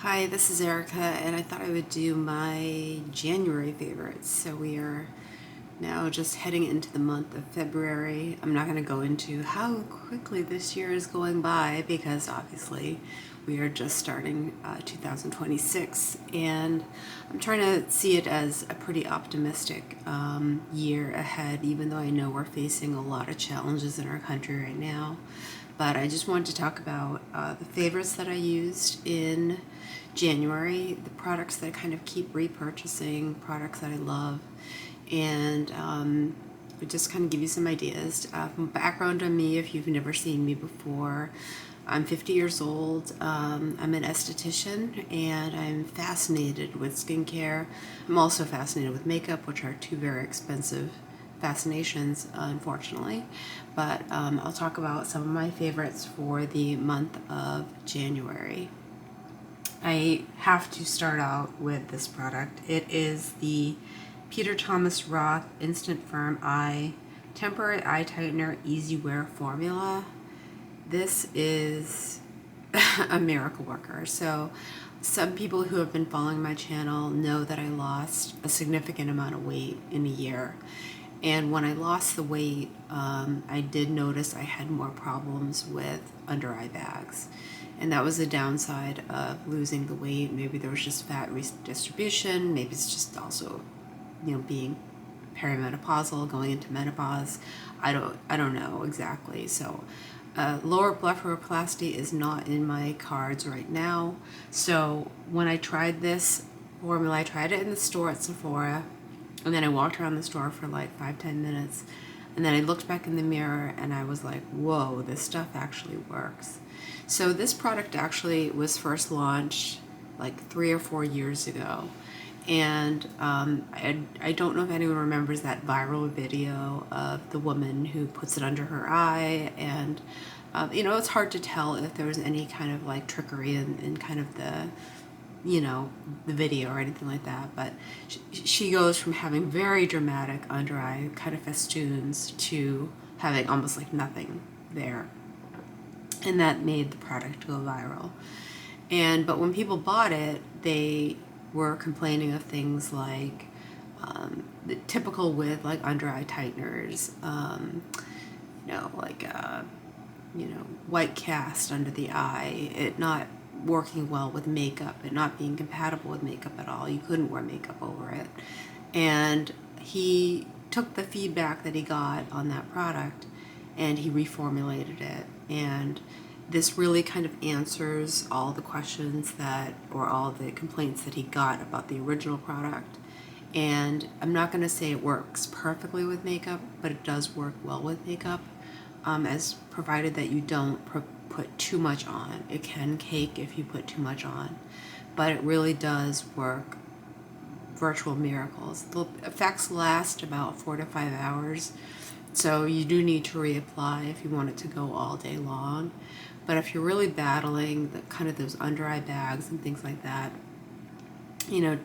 Hi, this is Erica, and I thought I would do my January favorites. So we are now just heading into the month of February. I'm not going to go into how quickly this year is going by because obviously we are just starting 2026, and I'm trying to see it as a pretty optimistic year ahead, even though I know we're facing a lot of challenges in our country right now. But I just wanted to talk about the favorites that I used in January, the products that I kind of keep repurchasing, products that I love, and just kind of give you some ideas. Background on me, if you've never seen me before, I'm 50 years old. I'm an esthetician, and I'm fascinated with skincare. I'm also fascinated with makeup, which are two very expensive fascinations, unfortunately. But I'll talk about some of my favorites for the month of January. I have to start out with this product. It is the Peter Thomas Roth Instant Firm Eye Temporary Eye Tightener Easy Wear Formula. This is a miracle worker. So some people who have been following my channel know that I lost a significant amount of weight in a year. And when I lost the weight, I did notice I had more problems with under eye bags. And that was the downside of losing the weight. Maybe there was just fat redistribution. Maybe it's just also, being perimenopausal, going into menopause. I don't know exactly. So lower blepharoplasty is not in my cards right now. So when I tried this formula, I tried it in the store at Sephora, and then I walked around the store for like 5-10 minutes, and then I looked back in the mirror and I was like, whoa, this stuff actually works. So this product actually was first launched like 3 or 4 years ago. And I don't know if anyone remembers that viral video of the woman who puts it under her eye. And, it's hard to tell if there was any kind of like trickery in kind of the video or anything like that. But she goes from having very dramatic under eye kind of festoons to having almost like nothing there. And that made the product go viral. But when people bought it, they were complaining of things like the typical with like under eye tighteners, like white cast under the eye, it not working well with makeup, it not being compatible with makeup at all. You couldn't wear makeup over it. And he took the feedback that he got on that product and he reformulated it. And this really kind of answers all the questions or all the complaints that he got about the original product. And I'm not going to say it works perfectly with makeup, but it does work well with makeup, as provided that you don't put too much on. It can cake if you put too much on, but it really does work virtual miracles. The effects last about 4 to 5 hours, so you do need to reapply if you want it to go all day long. But if you're really battling the kind of those under eye bags and things like that,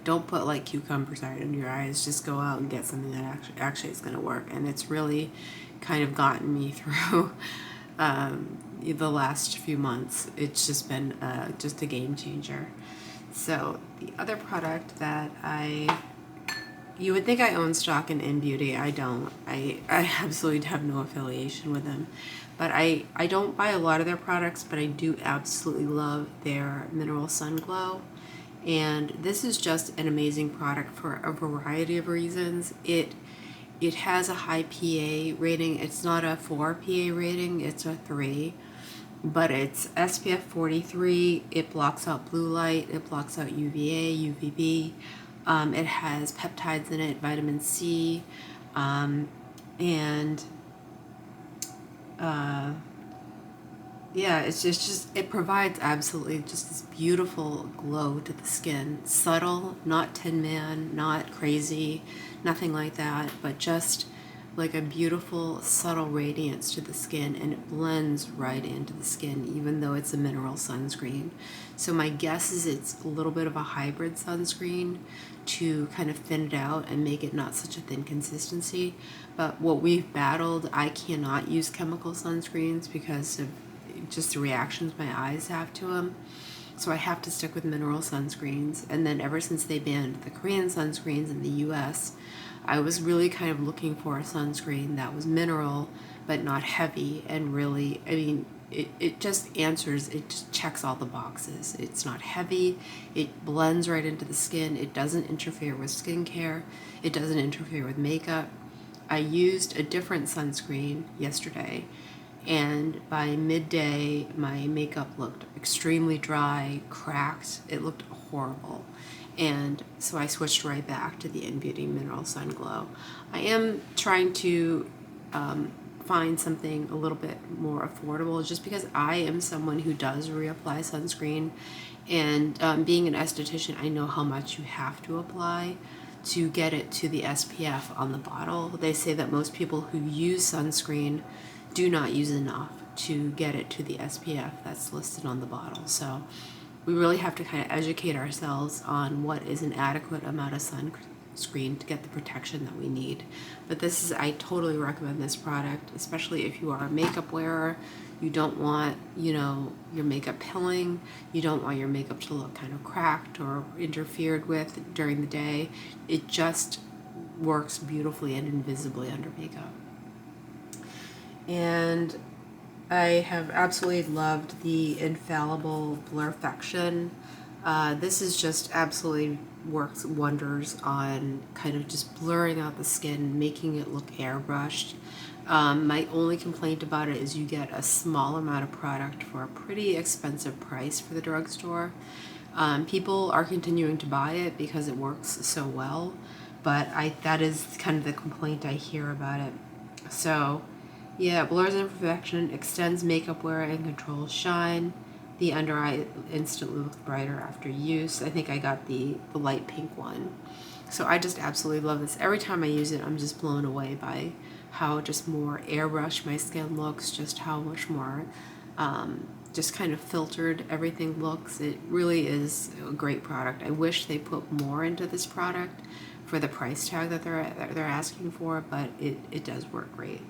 don't put like cucumbers right under your eyes. Just go out and get something that actually is going to work. And it's really kind of gotten me through the last few months. It's just been just a game changer. So the other product that you would think I own stock in Beauty. I don't. I absolutely have no affiliation with them. But I don't buy a lot of their products, but I do absolutely love their Mineral Sun Glow. And this is just an amazing product for a variety of reasons. It has a high PA rating. It's not a 4 PA rating, it's a 3. But it's SPF 43. It blocks out blue light. It blocks out UVA, UVB. It has peptides in it, vitamin C, and it's just it provides absolutely just this beautiful glow to the skin. Subtle, not Tin Man, not crazy, nothing like that, but just like a beautiful, subtle radiance to the skin, and it blends right into the skin, even though it's a mineral sunscreen. So my guess is it's a little bit of a hybrid sunscreen to kind of thin it out and make it not such a thin consistency. But what we've battled, I cannot use chemical sunscreens because of just the reactions my eyes have to them. So I have to stick with mineral sunscreens. And then ever since they banned the Korean sunscreens in the US, I was really kind of looking for a sunscreen that was mineral but not heavy, and really, I mean, it just answers, it just checks all the boxes. It's not heavy, it blends right into the skin, it doesn't interfere with skincare, it doesn't interfere with makeup. I used a different sunscreen yesterday, and by midday my makeup looked extremely dry, cracked, it looked horrible. And so I switched right back to the InBeauty Mineral Sun Glow. I am trying to find something a little bit more affordable, just because I am someone who does reapply sunscreen, and being an esthetician, I know how much you have to apply to get it to the SPF on the bottle. They say that most people who use sunscreen do not use enough to get it to the SPF that's listed on the bottle. So we really have to kind of educate ourselves on what is an adequate amount of sunscreen to get the protection that we need. But this is, I totally recommend this product, especially if you are a makeup wearer. You don't want, you know, your makeup pilling. You don't want your makeup to look kind of cracked or interfered with during the day. It just works beautifully and invisibly under makeup. And I have absolutely loved the Infallible Blurfection. This is just absolutely works wonders on kind of just blurring out the skin, making it look airbrushed. My only complaint about it is you get a small amount of product for a pretty expensive price for the drugstore. People are continuing to buy it because it works so well, but that is kind of the complaint I hear about it. So yeah, blurs imperfection, extends makeup wear, and controls shine. The under eye instantly looks brighter after use. I think I got the light pink one. So I just absolutely love this. Every time I use it, I'm just blown away by how just more airbrush my skin looks, just how much more just kind of filtered everything looks. It really is a great product. I wish they put more into this product for the price tag that they're asking for, but it does work great.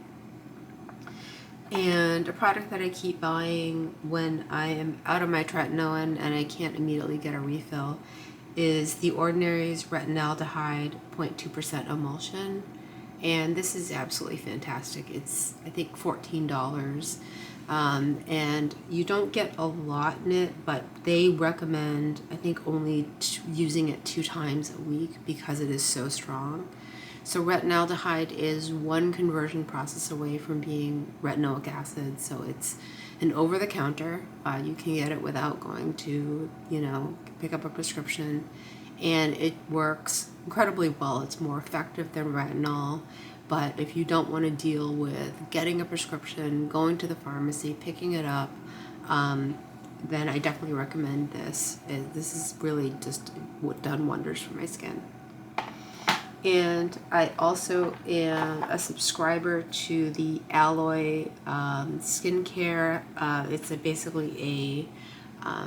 And a product that I keep buying when I am out of my tretinoin and I can't immediately get a refill is The Ordinary's Retinaldehyde 0.2% emulsion. And this is absolutely fantastic. It's, I think, $14. And you don't get a lot in it, but they recommend, I think, only using it 2 times a week because it is so strong. So retinaldehyde is one conversion process away from being retinoic acid. So it's an over-the-counter. You can get it without going to, you know, pick up a prescription. And it works incredibly well. It's more effective than retinol. But if you don't want to deal with getting a prescription, going to the pharmacy, picking it up, then I definitely recommend this. This is really just done wonders for my skin. And I also am a subscriber to the Alloy skincare. It's basically a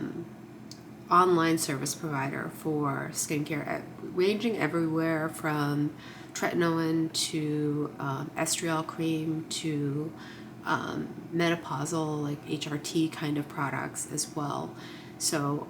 online service provider for skincare, ranging everywhere from tretinoin to estriol cream to menopausal, like HRT kind of products as well. So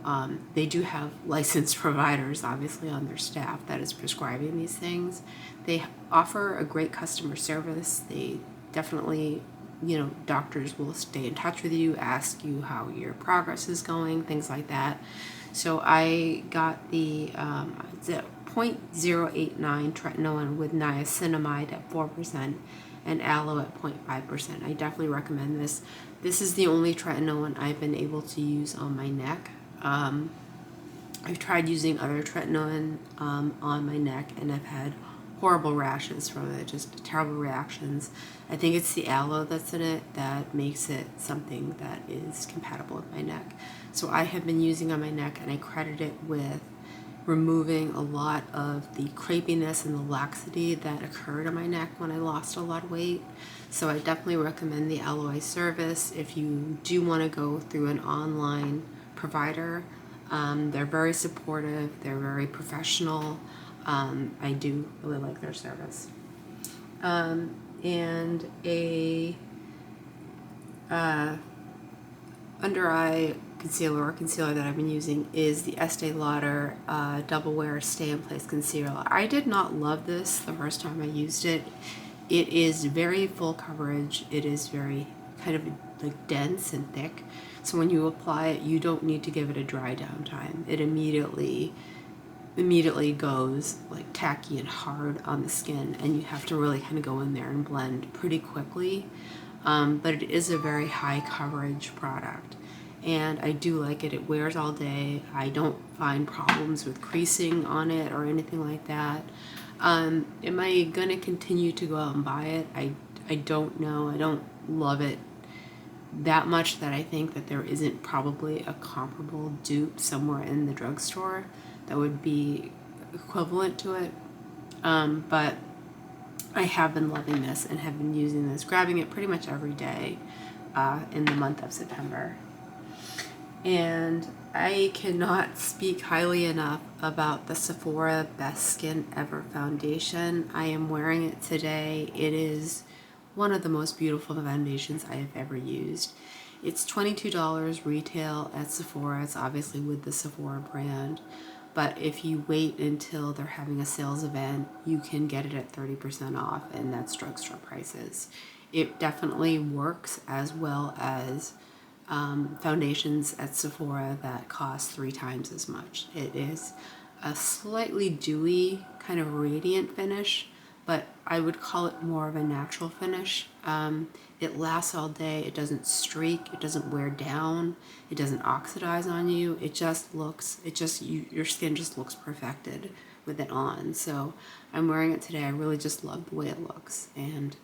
they do have licensed providers, obviously, on their staff that is prescribing these things. They offer a great customer service. They definitely, you know, doctors will stay in touch with you, ask you how your progress is going, things like that. So I got the 0.089 tretinoin with niacinamide at 4% and aloe at 0.5%. I definitely recommend this. This is the only tretinoin I've been able to use on my neck. I've tried using other tretinoin on my neck, and I've had horrible rashes from it, just terrible reactions. I think it's the aloe that's in it that makes it something that is compatible with my neck. So I have been using on my neck, and I credit it with removing a lot of the crepiness and the laxity that occurred on my neck when I lost a lot of weight. So I definitely recommend the Alloy service if you do want to go through an online provider. They're very supportive, they're very professional. I do really like their service. And a under eye concealer or concealer that I've been using is the Estee Lauder Double Wear Stay in Place Concealer. I did not love this the first time I used it. It is very full coverage. It is very kind of like dense and thick. So when you apply it, you don't need to give it a dry down time. It immediately goes like tacky and hard on the skin, and you have to really kind of go in there and blend pretty quickly. But it is a very high coverage product, and I do like it. It wears all day. I don't find problems with creasing on it or anything like that. Am I gonna continue to go out and buy it? I don't know. I don't love it that much that I think that there isn't probably a comparable dupe somewhere in the drugstore that would be equivalent to it. But I have been loving this and have been using this, grabbing it pretty much every day in the month of September. And I cannot speak highly enough about the Sephora Best Skin Ever foundation. I am wearing it today. It is one of the most beautiful foundations I have ever used. It's $22 retail at Sephora. It's obviously with the Sephora brand. But if you wait until they're having a sales event, you can get it at 30% off, and that's drugstore prices. It definitely works as well as foundations at Sephora that cost 3 times as much. It is a slightly dewy, kind of radiant finish, but I would call it more of a natural finish. It lasts all day. It doesn't streak. It doesn't wear down. It doesn't oxidize on you. It just looks, your skin just looks perfected with it on. So I'm wearing it today. I really just love the way it looks, and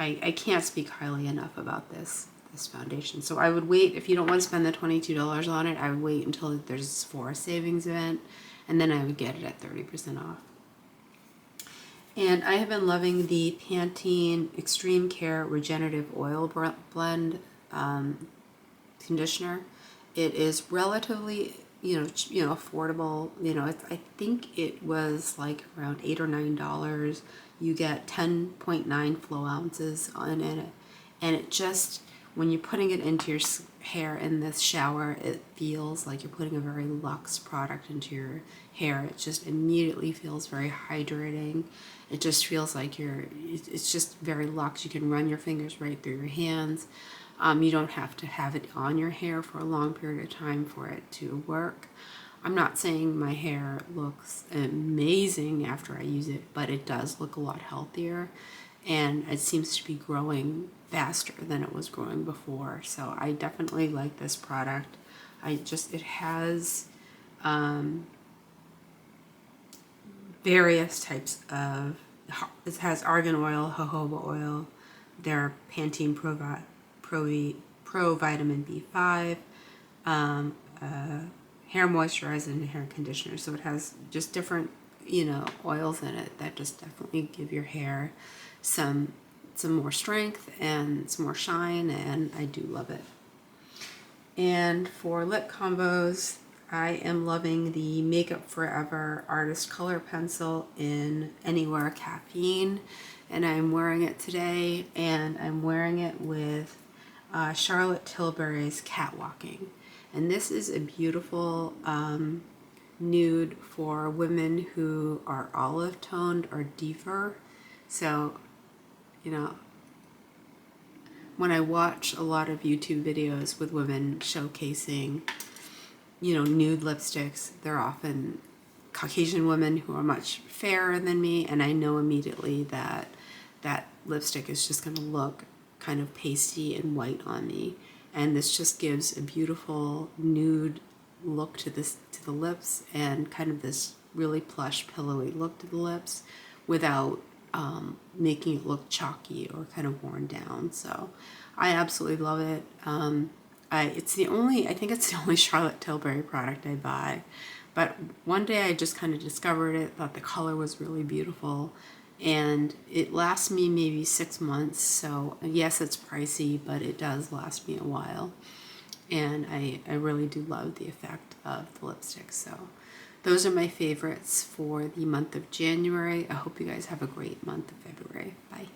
I can't speak highly enough about this foundation. So I would wait, if you don't want to spend the $22 on it, I would wait until there's a Sephora savings event, and then I would get it at 30% off. And I have been loving the Pantene Extreme Care Regenerative Oil Blend conditioner. It is relatively, affordable. I think it was like around $8 or $9. You get 10.9 flow ounces in it, and it just, when you're putting it into your hair in this shower, it feels like you're putting a very luxe product into your hair. It just immediately feels very hydrating. It just feels like it's just very luxe. You can run your fingers right through your hands. You don't have to have it on your hair for a long period of time for it to work. I'm not saying my hair looks amazing after I use it, but it does look a lot healthier, and it seems to be growing faster than it was growing before. So I definitely like this product. It has various types of, it has argan oil, jojoba oil, their Pantene Pro Vitamin B5, hair moisturizer and hair conditioner. So it has just different, oils in it that just definitely give your hair some more strength and some more shine, and I do love it. And for lip combos, I am loving the Makeup Forever Artist Color Pencil in Anywhere Caffeine, and I'm wearing it today, and I'm wearing it with Charlotte Tilbury's Catwalking. And this is a beautiful nude for women who are olive toned or deeper. So, when I watch a lot of YouTube videos with women showcasing, nude lipsticks, they're often Caucasian women who are much fairer than me, and I know immediately that that lipstick is just going to look kind of pasty and white on me. And this just gives a beautiful nude look to the lips, and kind of this really plush, pillowy look to the lips without making it look chalky or kind of worn down. So I absolutely love it. I think it's the only Charlotte Tilbury product I buy. But one day I just kind of discovered it, thought the color was really beautiful, and it lasts me maybe 6 months. So yes, it's pricey, but it does last me a while. And I really do love the effect of the lipstick. So those are my favorites for the month of January. I hope you guys have a great month of February. Bye.